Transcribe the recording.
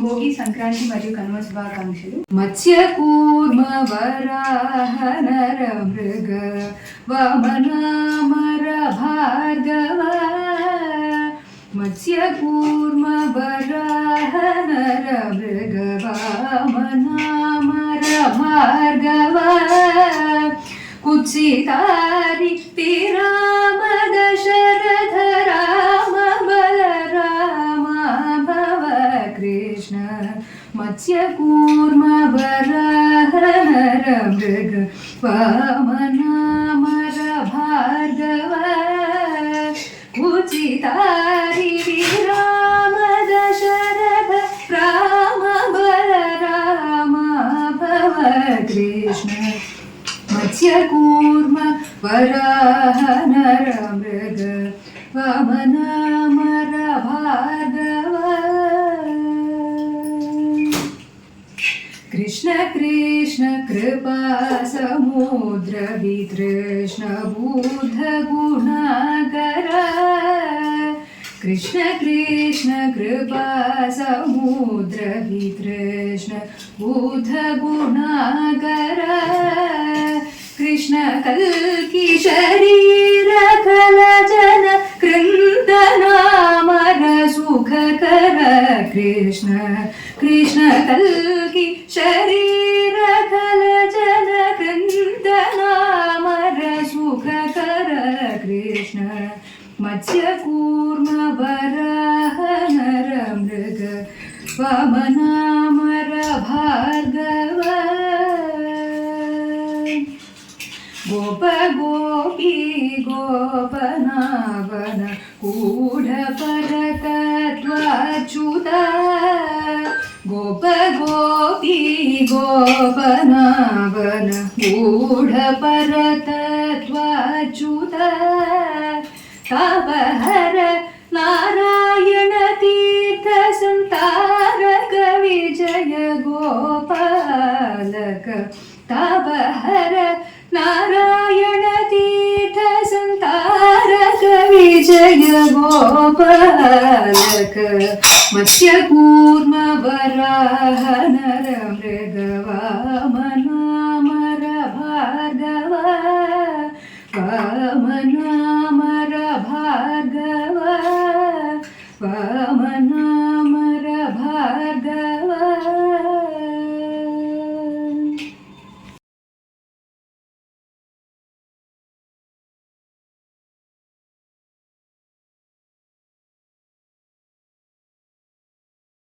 భోగి సంక్రాంతి మరియు కనుమ శుభాకాంక్షలు. మత్స్య కూర్మ వరాహ నర మృగ వామనామర భార్గవ మత్స్య కూర్మ వరాహ నర మృగ వామనామర భార్గవ कुत्सितारि राम दशरथ राम बलराम भव कृष्ण मत्स्य कूर्म वराह नर मृग वामनामर भार्गव कुत्सितारि राम दशरथ राम बलराम भव कृष्ण मत्स्य कूर्म वराह नर मृग वामनामर भार्गव कृष्ण कृष्ण कृपा समुद्र वितृष्ण बुध गुणाकर कृष्ण कृष्ण कृपा समुद्र वितृष्ण बुध गुणाकर कृष्ण कल्कि शरीर कल जन कृन्दनामर सुखकर कृष्ण कृष्ण कल्कि शरीर कल जन कृन्दनामर सुखकर कृष्ण मत्स्य कूर्म वराह नर मृग वामनामर भार्गव गोप गोपी गोपनावन कूढ परतत्वाच्युत गोप गोपी गोपनावन कूढ परतत्वाच्युत तापहर नारायण तीर्थ संतारक विजय गोपालक तापहर नारायण तीर्थ संतारक विजय गोपालक मत्स्य कूर्म वराह नर मृग वामनामर